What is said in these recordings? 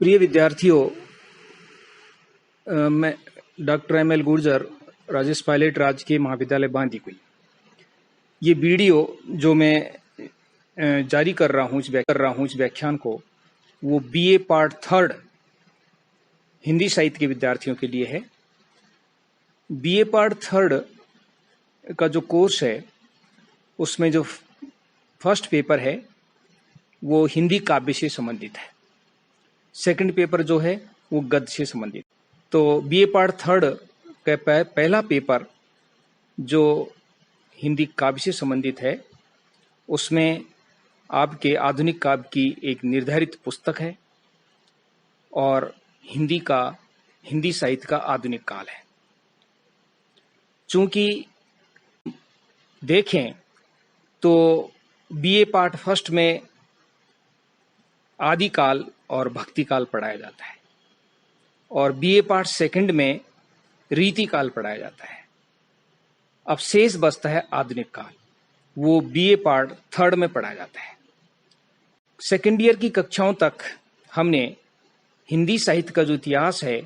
प्रिय विद्यार्थियों, मैं डॉक्टर एम.एल. गुर्जर, राजेश पायलट राजकीय महाविद्यालय बांदीकुई। ये वीडियो जो मैं जारी कर रहा हूँ इस व्याख्यान को, वो बीए पार्ट 3 हिंदी साहित्य के विद्यार्थियों के लिए है। बीए पार्ट 3 का जो कोर्स है, उसमें जो फर्स्ट पेपर है वो हिंदी काव्य से संबंधित है। सेकंड पेपर जो है वो गद्य से संबंधित। तो बीए पार्ट 3 का पहला पेपर जो हिंदी काव्य से संबंधित है, उसमें आपके आधुनिक काव्य की एक निर्धारित पुस्तक है और हिंदी साहित्य का आधुनिक काल है। चूंकि देखें तो बीए पार्ट फर्स्ट में आदिकाल और भक्ति काल पढ़ाया जाता है और बीए पार्ट सेकंड में रीति काल पढ़ाया जाता है। अब शेष बचता है आधुनिक काल, वो बीए पार्ट 3 में पढ़ाया जाता है। सेकेंड ईयर की कक्षाओं तक हमने हिंदी साहित्य का जो इतिहास है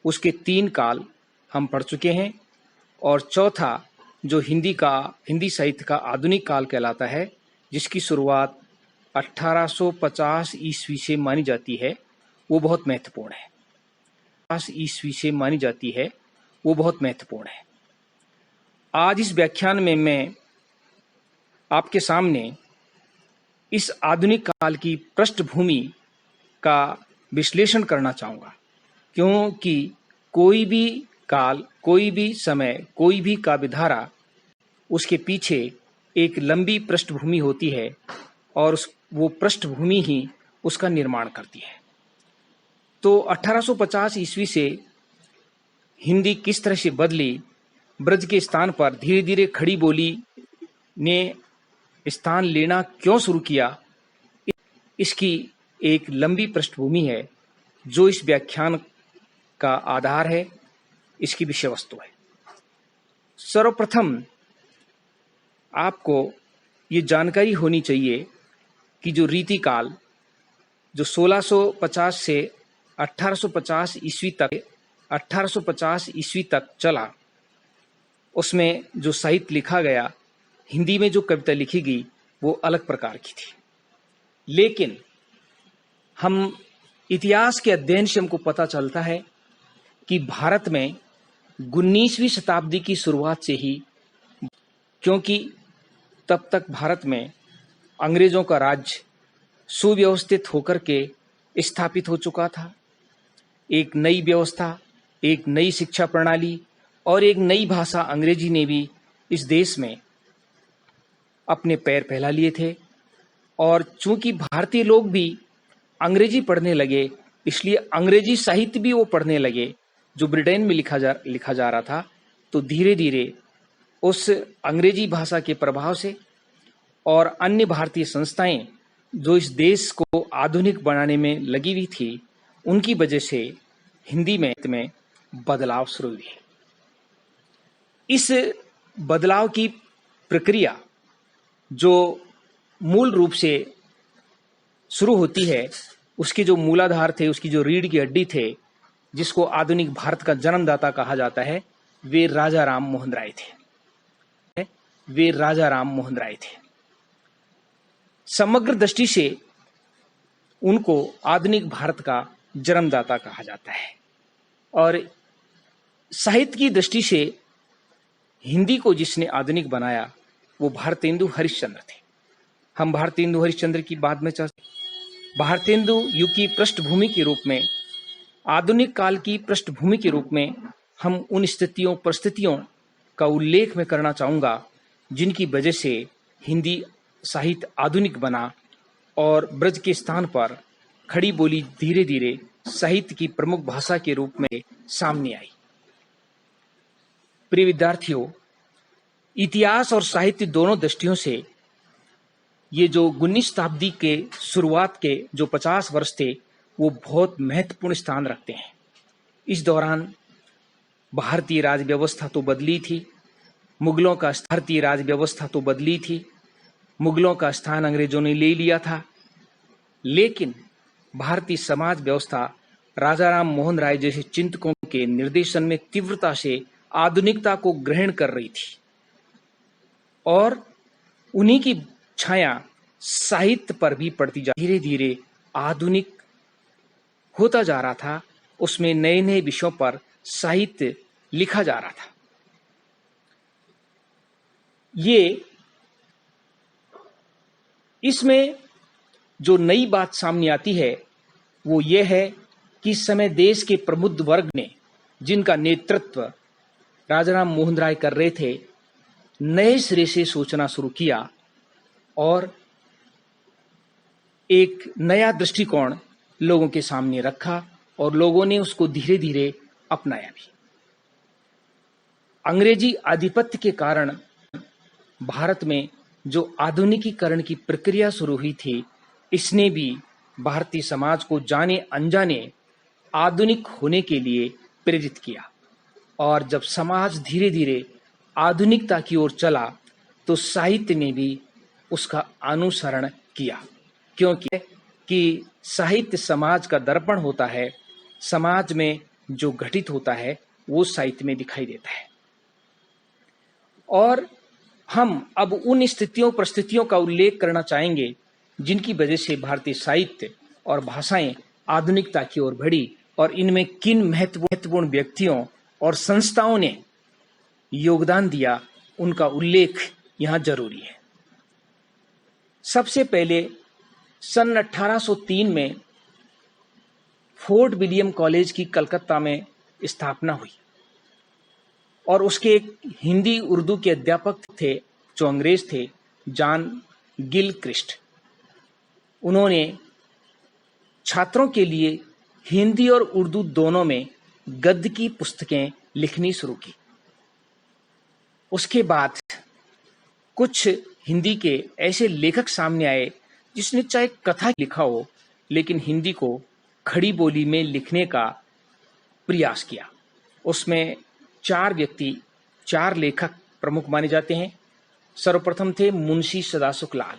उसके 3 काल हम पढ़ चुके हैं और चौथा जो हिंदी साहित्य का आधुनिक काल कहलाता है, जिसकी शुरुआत 1850 ईस्वी से मानी जाती है, वो बहुत महत्वपूर्ण है। 1850 ईस्वी से मानी जाती है, वो बहुत महत्वपूर्ण है। आज इस व्याख्यान में मैं आपके सामने इस आधुनिक काल की पृष्ठभूमि का विश्लेषण करना चाहूँगा, क्योंकि कोई भी काल, कोई भी समय, कोई भी काव्यधारा, उसके पीछे एक लंबी पृष्ठभूमि होती है और वो पृष्ठभूमि ही उसका निर्माण करती है। तो 1850 ईस्वी से हिंदी किस तरह से बदली, ब्रज के स्थान पर धीरे धीरे खड़ी बोली ने स्थान लेना क्यों शुरू किया, इसकी एक लंबी पृष्ठभूमि है जो इस व्याख्यान का आधार है, इसकी विषय वस्तु है। सर्वप्रथम आपको ये जानकारी होनी चाहिए कि जो रीतिकाल जो 1650 से 1850 ईस्वी तक चला, उसमें जो साहित्य लिखा गया, हिंदी में जो कविता लिखी गई, वो अलग प्रकार की थी। लेकिन हम इतिहास के अध्ययन से हमको पता चलता है कि भारत में 19वीं शताब्दी की शुरुआत से ही, क्योंकि तब तक भारत में अंग्रेजों का राज्य सुव्यवस्थित होकर के स्थापित हो चुका था। एक नई व्यवस्था, एक नई शिक्षा प्रणाली और एक नई भाषा अंग्रेजी ने भी इस देश में अपने पैर फैला लिए थे। और चूंकि भारतीय लोग भी अंग्रेजी पढ़ने लगे, इसलिए अंग्रेजी साहित्य भी वो पढ़ने लगे जो ब्रिटेन में लिखा जा रहा था। तो धीरे धीरे उस अंग्रेजी भाषा के प्रभाव से और अन्य भारतीय संस्थाएं जो इस देश को आधुनिक बनाने में लगी हुई थी, उनकी वजह से हिंदी में बदलाव शुरू हुई। इस बदलाव की प्रक्रिया जो मूल रूप से शुरू होती है, उसके जो मूलाधार थे, उसकी जो रीढ़ की हड्डी थे, जिसको आधुनिक भारत का जन्मदाता कहा जाता है, वे राजा राम मोहन राय थे। समग्र दृष्टि से उनको आधुनिक भारत का जन्मदाता कहा जाता है। और साहित्य की दृष्टि से हिंदी को जिसने आधुनिक बनाया, वो भारतेंदु हरिश्चंद्र थे। हम भारतेंदु हरिश्चंद्र की बाद में भारतेंदु युग की पृष्ठभूमि के रूप में, आधुनिक काल की पृष्ठभूमि के रूप में हम उन परिस्थितियों का उल्लेख मैं करना चाहूँगा जिनकी वजह से हिंदी साहित्य आधुनिक बना और ब्रज के स्थान पर खड़ी बोली धीरे धीरे साहित्य की प्रमुख भाषा के रूप में सामने आई। प्रिय विद्यार्थियों, इतिहास और साहित्य दोनों दृष्टियों से ये जो 19वीं शताब्दी के शुरुआत के जो 50 वर्ष थे, वो बहुत महत्वपूर्ण स्थान रखते हैं। इस दौरान भारतीय राज व्यवस्था तो बदली थी, मुगलों का भारतीय राज व्यवस्था तो बदली थी, मुगलों का स्थान अंग्रेजों ने ले लिया था। लेकिन भारतीय समाज व्यवस्था राजा राम मोहन राय जैसे चिंतकों के निर्देशन में तीव्रता से आधुनिकता को ग्रहण कर रही थी और उन्हीं की छाया साहित्य पर भी पड़ती जा धीरे धीरे आधुनिक होता जा रहा था। उसमें नए नए विषयों पर साहित्य लिखा जा रहा था। ये इसमें जो नई बात सामने आती है वो ये है कि इस समय देश के प्रबुद्ध वर्ग ने, जिनका नेतृत्व राजाराम मोहन राय कर रहे थे, नए सिरे से सोचना शुरू किया और एक नया दृष्टिकोण लोगों के सामने रखा और लोगों ने उसको धीरे धीरे अपनाया भी। अंग्रेजी आधिपत्य के कारण भारत में जो आधुनिकीकरण की प्रक्रिया शुरू हुई थी, इसने भी भारतीय समाज को जाने अनजाने आधुनिक होने के लिए प्रेरित किया। और जब समाज धीरे धीरे आधुनिकता की ओर चला तो साहित्य ने भी उसका अनुसरण किया, क्योंकि साहित्य समाज का दर्पण होता है। समाज में जो घटित होता है वो साहित्य में दिखाई देता है। और हम अब उन स्थितियों परिस्थितियों का उल्लेख करना चाहेंगे जिनकी वजह से भारतीय साहित्य और भाषाएं आधुनिकता की ओर बढ़ी और इनमें किन महत्वपूर्ण व्यक्तियों और संस्थाओं ने योगदान दिया, उनका उल्लेख यहाँ जरूरी है। सबसे पहले सन 1803 में फोर्ट विलियम कॉलेज की कलकत्ता में स्थापना हुई और उसके एक हिंदी उर्दू के अध्यापक थे जो अंग्रेज थे, जॉन गिलक्रिस्ट। उन्होंने छात्रों के लिए हिंदी और उर्दू दोनों में गद्य की पुस्तकें लिखनी शुरू की। उसके बाद कुछ हिंदी के ऐसे लेखक सामने आए जिसने चाहे कथा लिखा हो लेकिन हिंदी को खड़ी बोली में लिखने का प्रयास किया। उसमें चार लेखक प्रमुख माने जाते हैं। सर्वप्रथम थे मुंशी सदासुख लाल।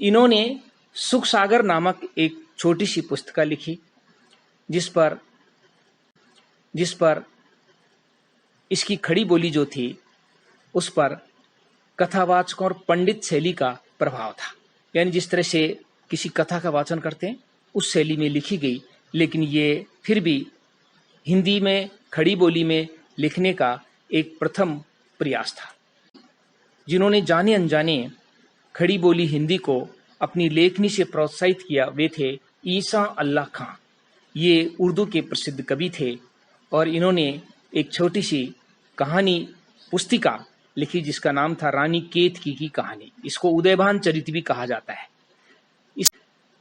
इन्होंने सुख सागर नामक एक छोटी सी पुस्तिका लिखी जिस पर इसकी खड़ी बोली जो थी उस पर कथावाचकों और पंडित शैली का प्रभाव था, यानी जिस तरह से किसी कथा का वाचन करते हैं उस शैली में लिखी गई, लेकिन ये फिर भी हिंदी में खड़ी बोली में लिखने का एक प्रथम प्रयास था। जिन्होंने जाने अनजाने खड़ी बोली हिंदी को अपनी लेखनी से प्रोत्साहित किया वे थे ईसा अल्लाह खां। ये उर्दू के प्रसिद्ध कवि थे और इन्होंने एक छोटी सी कहानी पुस्तिका लिखी जिसका नाम था रानी केतकी की कहानी। इसको उदयभान चरित भी कहा जाता है।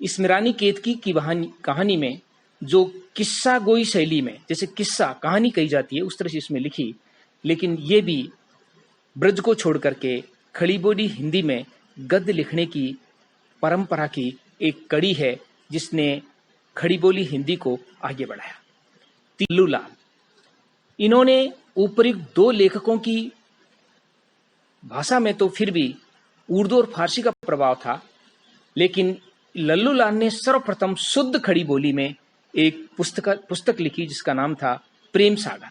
इसमें रानी केतकी की कहानी में जो किस्सा गोई शैली में, जैसे किस्सा कहानी कही जाती है, उस तरह से इसमें लिखी, लेकिन ये भी ब्रज को छोड़ करके खड़ी बोली हिंदी में गद्य लिखने की परंपरा की एक कड़ी है जिसने खड़ी बोली हिंदी को आगे बढ़ाया। लल्लू लाल, इन्होंने उपयुक्त दो लेखकों की भाषा में तो फिर भी उर्दू और फारसी का प्रभाव था, लेकिन लल्लू लाल ने सर्वप्रथम शुद्ध खड़ी बोली में एक पुस्तक लिखी जिसका नाम था प्रेम सागर।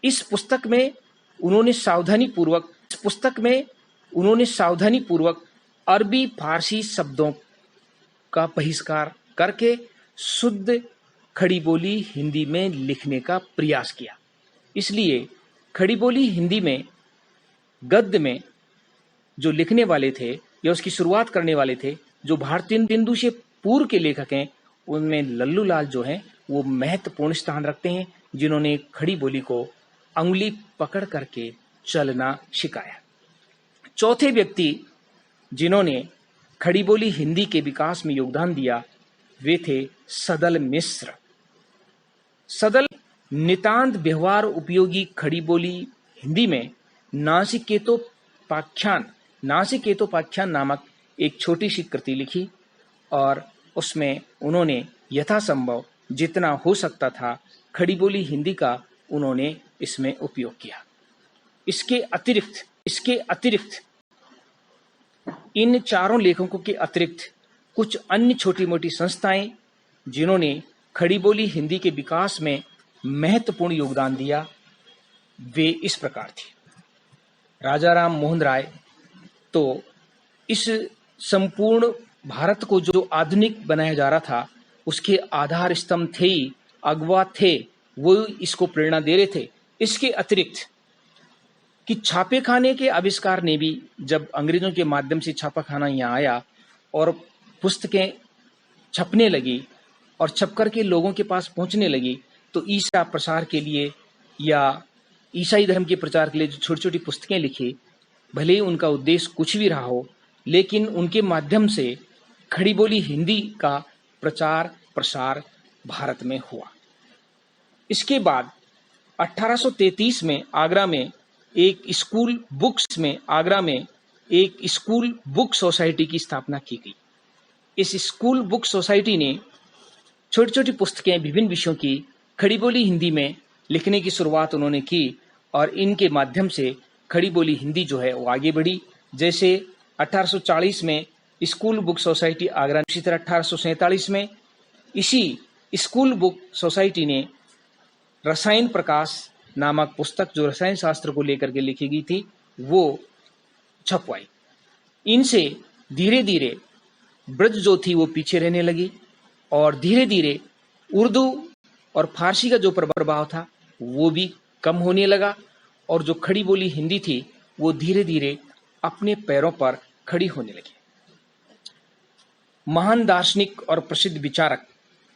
इस पुस्तक में उन्होंने सावधानी पूर्वक अरबी फारसी शब्दों का बहिष्कार करके शुद्ध खड़ी बोली हिंदी में लिखने का प्रयास किया। इसलिए खड़ी बोली हिंदी में गद्य में जो लिखने वाले थे या उसकी शुरुआत करने वाले थे, जो भारतीय बिंदु से पूर्व के लेखक हैं, उनमें लल्लू लाल जो हैं वो महत्वपूर्ण स्थान रखते हैं, जिन्होंने खड़ी बोली को अंगुली पकड़ करके चलना सिखाया। चौथे व्यक्ति जिन्होंने खड़ी बोली हिंदी के विकास में योगदान दिया वे थे सदल मिश्र। सदल नितांत व्यवहार उपयोगी खड़ी बोली हिंदी में नासिकेतोपाख्यान नामक एक छोटी सी कृति लिखी और उसमें उन्होंने यथासंभव जितना हो सकता था खड़ी बोली हिंदी का उन्होंने इसमें उपयोग किया। इसके अतिरिक्त इन चारों लेखकों के अतिरिक्त कुछ अन्य छोटी मोटी संस्थाएं जिन्होंने खड़ी बोली हिंदी के विकास में महत्वपूर्ण योगदान दिया, वे इस प्रकार थी। राजा राम मोहन राय तो इस संपूर्ण भारत को जो आधुनिक बनाया जा रहा था उसके आधार स्तंभ थे ही, अगवा थे, वो इसको प्रेरणा दे रहे थे। इसके अतिरिक्त कि छापे खाने के आविष्कार ने भी, जब अंग्रेजों के माध्यम से छापा खाना यहाँ आया और पुस्तकें छपने लगी और छप करके लोगों के पास पहुंचने लगी, तो ईसा प्रसार के लिए या ईसाई धर्म के प्रचार के लिए जो छोटी छोटी पुस्तकें लिखी, भले ही उनका उद्देश्य कुछ भी रहा हो, लेकिन उनके माध्यम से खड़ी बोली हिंदी का प्रचार प्रसार भारत में हुआ। इसके बाद 1833 में आगरा में एक स्कूल बुक सोसाइटी की स्थापना की गई। इस स्कूल बुक सोसाइटी ने छोटी छोटी पुस्तकें विभिन्न विषयों की खड़ी बोली हिंदी में लिखने की शुरुआत उन्होंने की और इनके माध्यम से खड़ी बोली हिंदी जो है वो आगे बढ़ी। जैसे 1840 में स्कूल बुक सोसाइटी आगरा, इसी तरह 1847 में इसी स्कूल बुक सोसाइटी ने रसायन प्रकाश नामक पुस्तक, जो रसायन शास्त्र को लेकर के लिखी गई थी, वो छपवाई। इनसे धीरे धीरे ब्रज जो थी वो पीछे रहने लगी और धीरे धीरे उर्दू और फारसी का जो प्रभाव था वो भी कम होने लगा और जो खड़ी बोली हिंदी थी वो धीरे धीरे अपने पैरों पर खड़ी होने लगी। महान दार्शनिक और प्रसिद्ध विचारक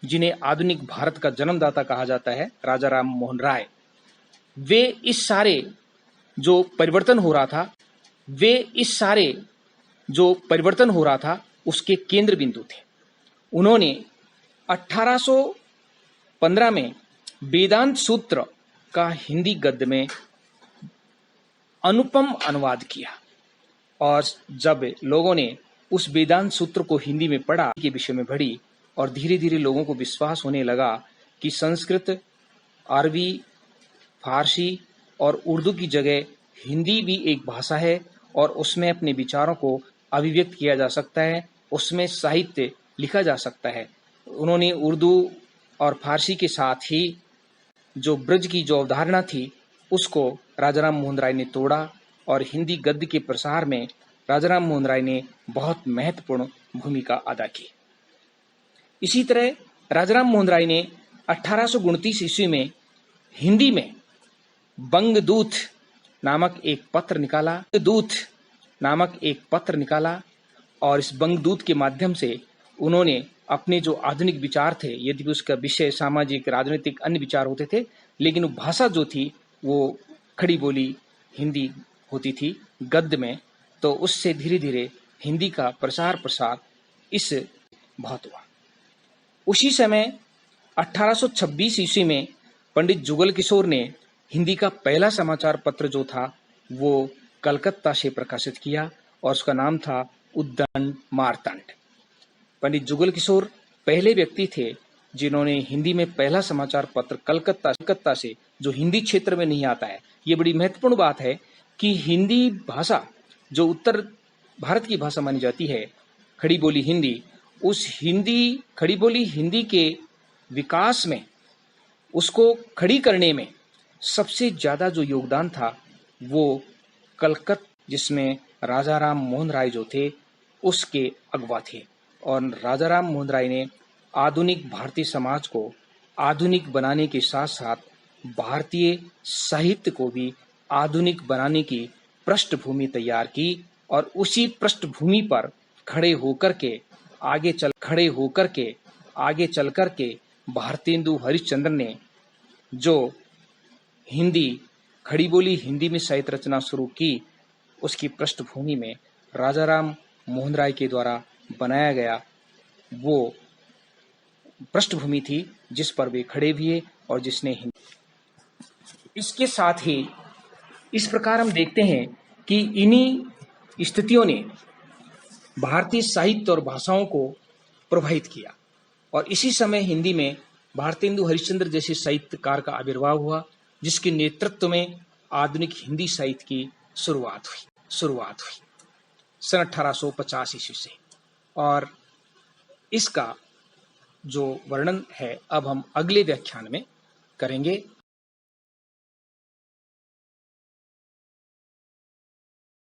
जिन्हें आधुनिक भारत का जन्मदाता कहा जाता है, राजा राम मोहन राय, वे इस सारे जो परिवर्तन हो रहा था उसके केंद्र बिंदु थे। उन्होंने 1815 में वेदांत सूत्र का हिंदी गद्य में अनुपम अनुवाद किया और जब लोगों ने उस वेदांत सूत्र को हिंदी में पढ़ा के विषय में पढ़ी और धीरे धीरे लोगों को विश्वास होने लगा कि संस्कृत, अरबी, फारसी और उर्दू की जगह हिंदी भी एक भाषा है और उसमें अपने विचारों को अभिव्यक्त किया जा सकता है, उसमें साहित्य लिखा जा सकता है। उन्होंने उर्दू और फारसी के साथ ही जो ब्रज की जो अवधारणा थी उसको राजा राम मोहन राय ने तोड़ा और हिंदी गद्य के प्रसार में राजा राम मोहन राय ने बहुत महत्वपूर्ण भूमिका अदा की। इसी तरह राजा राम मोहन राय ने 1829 ईस्वी में हिंदी में बंगदूत नामक एक पत्र निकाला और इस बंगदूत के माध्यम से उन्होंने अपने जो आधुनिक विचार थे, यदि उसका विषय सामाजिक, राजनीतिक, अन्य विचार होते थे, लेकिन भाषा जो थी वो खड़ी बोली हिंदी होती थी गद्य में, तो उससे धीरे धीरे हिंदी का प्रसार इस बहुत हुआ। उसी समय 1826 ईस्वी में पंडित जुगल किशोर ने हिंदी का पहला समाचार पत्र जो था वो कलकत्ता से प्रकाशित किया और उसका नाम था उद्दंड मार्तंड। पंडित जुगल किशोर पहले व्यक्ति थे जिन्होंने हिंदी में पहला समाचार पत्र कलकत्ता से, जो हिंदी क्षेत्र में नहीं आता है। ये बड़ी महत्वपूर्ण बात है कि हिंदी भाषा जो उत्तर भारत की भाषा मानी जाती है, खड़ी बोली हिंदी, उस खड़ी बोली हिंदी के विकास में, उसको खड़ी करने में सबसे ज्यादा जो योगदान था वो कलकत्ता, जिसमें राजा राम मोहन राय जो थे उसके अगवा थे। और राजा राम मोहन राय ने आधुनिक भारतीय समाज को आधुनिक बनाने के साथ साथ भारतीय साहित्य को भी आधुनिक बनाने की पृष्ठभूमि तैयार की और उसी पृष्ठभूमि पर खड़े होकर के आगे चल के भारतेंदु हरिश्चंद्र ने जो हिंदी, खड़ी बोली हिंदी में साहित्य रचना शुरू की, उसकी पृष्ठभूमि में राजा राम मोहन राय के द्वारा बनाया गया वो पृष्ठभूमि थी जिस पर वे खड़े भी हैं और जिसने हिंदी। इसके साथ ही इस प्रकार हम देखते हैं कि इन्हीं स्थितियों ने भारतीय साहित्य और भाषाओं को प्रभावित किया और इसी समय हिंदी में भारतेंदु हरिश्चंद्र जैसे साहित्यकार का आविर्भाव हुआ, जिसके नेतृत्व में आधुनिक हिंदी साहित्य की शुरुआत हुई सन 1850 ईस्वी से। और इसका जो वर्णन है अब हम अगले व्याख्यान में करेंगे।